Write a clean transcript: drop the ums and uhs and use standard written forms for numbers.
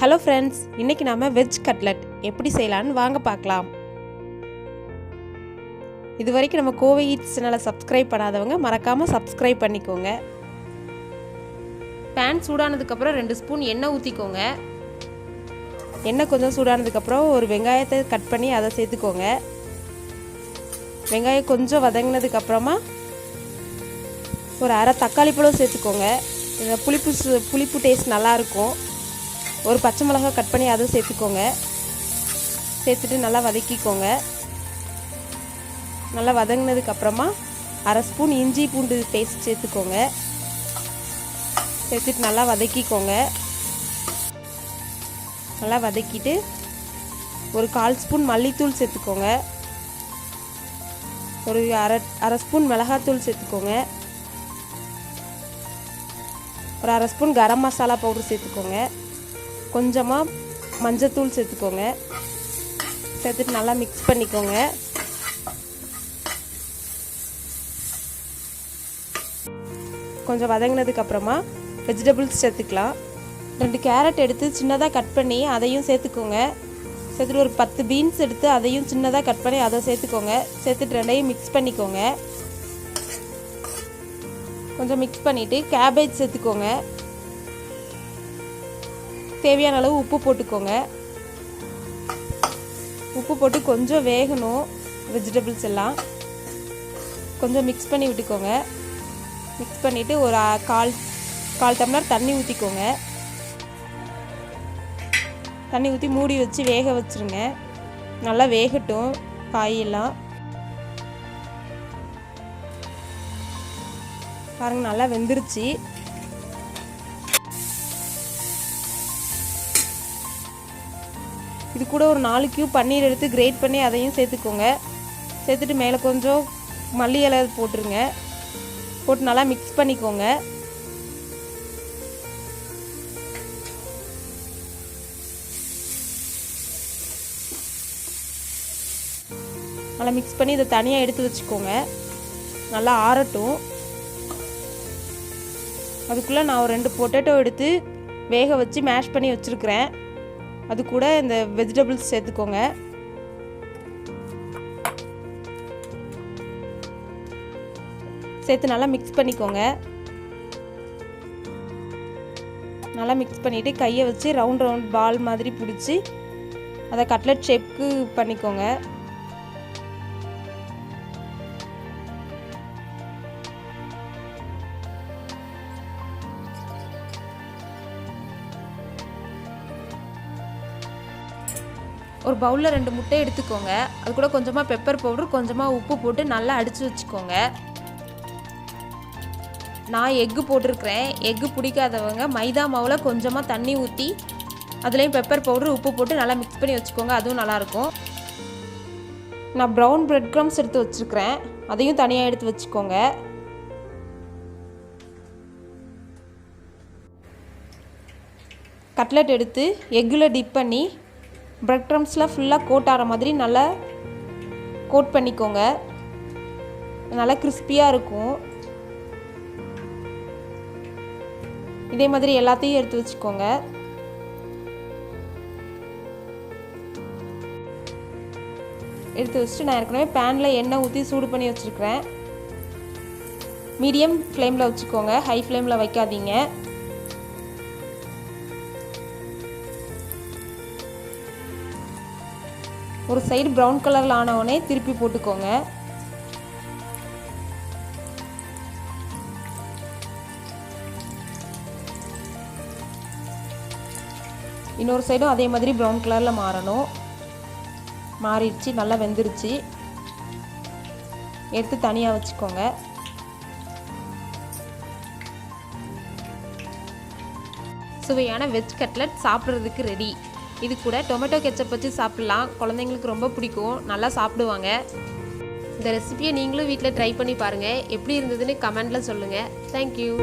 Hello friends, இன்றைக்கி நாம் veg cutlet எப்படி செய்யலான்னு வாங்க பார்க்கலாம். இது வரைக்கும் நம்ம கோவை ஈட்ஸ் சேனலை சப்ஸ்கிரைப் பண்ணாதவங்க மறக்காமல் சப்ஸ்கிரைப் பண்ணிக்கோங்க. பேன் சூடானதுக்கப்புறம் 2 ஸ்பூன் எண்ணெய் ஊற்றிக்கோங்க. எண்ணெய் கொஞ்சம் சூடானதுக்கப்புறம் ஒரு வெங்காயத்தை கட் பண்ணி அதை சேர்த்துக்கோங்க. வெங்காயம் கொஞ்சம் வதங்கினதுக்கப்புறமா ஒரு அரை தக்காளி பழம் சேர்த்துக்கோங்க. இந்த புளிப்பு டேஸ்ட் நல்லாயிருக்கும். ஒரு பச்சை மிளகாய் கட் பண்ணி அதை சேர்த்துக்கோங்க. சேர்த்துட்டு நல்லா வதக்கிக்கோங்க. நல்லா வதங்கினதுக்கப்புறமா அரை ஸ்பூன் இஞ்சி பூண்டு பேஸ்ட் சேர்த்துக்கோங்க. சேர்த்துட்டு நல்லா வதக்கிக்கோங்க. நல்லா வதக்கிட்டு ஒரு 1/4 ஸ்பூன் மல்லித்தூள் சேர்த்துக்கோங்க. ஒரு அரை ஸ்பூன் மிளகாத்தூள் சேர்த்துக்கோங்க. ஒரு அரை ஸ்பூன் கரம் மசாலா பவுடர் சேர்த்துக்கோங்க. கொஞ்சமாக மஞ்சத்தூள் சேர்த்துக்கோங்க. சேர்த்துட்டு நல்லா மிக்ஸ் பண்ணிக்கோங்க. கொஞ்சம் வதங்கினதுக்கப்புறமா வெஜிடபிள்ஸ் சேர்த்துக்கலாம். 2 கேரட் எடுத்து சின்னதாக கட் பண்ணி அதையும் சேர்த்துக்கோங்க. சேர்த்துட்டு ஒரு 10 பீன்ஸ் எடுத்து அதையும் சின்னதாக கட் பண்ணி அதை சேர்த்துக்கோங்க. சேர்த்துட்டு 2ஐயும் மிக்ஸ் பண்ணிக்கோங்க. கொஞ்சம் மிக்ஸ் பண்ணிவிட்டு கேபேஜ் சேர்த்துக்கோங்க. தேவையான அளவு உப்பு போட்டுக்கோங்க. உப்பு போட்டு கொஞ்சம் வேகணும். வெஜிடபிள்ஸ் எல்லாம் கொஞ்சம் மிக்ஸ் பண்ணி விட்டுக்கோங்க. மிக்ஸ் பண்ணிவிட்டு ஒரு கால் டம்ளர் தண்ணி ஊற்றிக்கோங்க. தண்ணி ஊற்றி மூடி வச்சு வேக வச்சுருங்க. நல்லா வேகட்டும் காயெல்லாம். பாருங்கள், நல்லா வெந்துருச்சு. இது கூட ஒரு 4 கியூப் பன்னீர் எடுத்து கிரேட் பண்ணி அதையும் சேர்த்துக்கோங்க. சேர்த்துட்டு மேலே கொஞ்சம் மல்லி இலை போட்டுருங்க. போட்டு நல்லா மிக்ஸ் பண்ணிக்கோங்க. நல்லா மிக்ஸ் பண்ணி இதை தனியாக எடுத்து வச்சுக்கோங்க. நல்லா ஆறட்டும். அதுக்குள்ளே நான் ஒரு 2 பொட்டேட்டோ எடுத்து வேக வச்சு மேஷ் பண்ணி வச்சுருக்கிறேன். அது கூட இந்த வெஜிடபிள்ஸ் சேர்த்துக்கோங்க. சேர்த்து நல்லா மிக்ஸ் பண்ணிக்கோங்க. நல்லா மிக்ஸ் பண்ணிவிட்டு கையை வச்சு ரவுண்ட் பால் மாதிரி பிடிச்சி அதை கட்லெட் ஷேப்க்கு பண்ணிக்கோங்க. ஒரு பவுலில் 2 முட்டை எடுத்துக்கோங்க. அது கூட கொஞ்சமாக பெப்பர் பவுடர், கொஞ்சமாக உப்பு போட்டு நல்லா அடித்து வச்சுக்கோங்க. நான் எக்கு போட்டிருக்கிறேன். எக்கு பிடிக்காதவங்க மைதா மாவில் கொஞ்சமாக தண்ணி ஊற்றி அதுலேயும் பெப்பர் பவுடர் உப்பு போட்டு நல்லா மிக்ஸ் பண்ணி வச்சுக்கோங்க. அதுவும் நல்லாயிருக்கும். நான் ப்ரௌன் பிரெட் க்ரம்ஸ் எடுத்து வச்சுருக்கிறேன். அதையும் தனியாக எடுத்து வச்சுக்கோங்க. கட்லெட் எடுத்து எக்கில் டிப் பண்ணி பிரெட் க்ரம்ஸில் ஃபுல்லாக கோட் ஆகிற மாதிரி நல்லா கோட் பண்ணிக்கோங்க. நல்லா கிறிஸ்பியாக இருக்கும். இதே மாதிரி எல்லாத்தையும் எடுத்து வச்சுக்கோங்க. எடுத்து வச்சுட்டு நான் ஏற்கனவே பேனில் எண்ணெய் ஊற்றி சூடு பண்ணி வச்சுருக்கிறேன். மீடியம் ஃப்ளேமில் வச்சுக்கோங்க. ஹை ஃப்ளேமில் வைக்காதீங்க. ஒரு சைடு ப்ரௌன் கலரில் ஆனவுடனே திருப்பி போட்டுக்கோங்க. இன்னொரு சைடும் அதே மாதிரி ப்ரௌன் கலரில் மாறணும். மாறிடுச்சு, நல்லா வெந்துருச்சு. எடுத்து தனியாக வச்சுக்கோங்க. சுவையான வெஜ் கட்லெட் சாப்பிட்றதுக்கு ரெடி. இது கூட டொமேட்டோ கெச்சப் வச்சு சாப்பிட்லாம். குழந்தைங்களுக்கு ரொம்ப பிடிக்கும், நல்லா சாப்பிடுவாங்க. இந்த ரெசிபியை நீங்களும் வீட்டில் ட்ரை பண்ணி பாருங்கள். எப்படி இருந்ததுன்னு கமெண்டில் சொல்லுங்கள். தேங்க்யூ.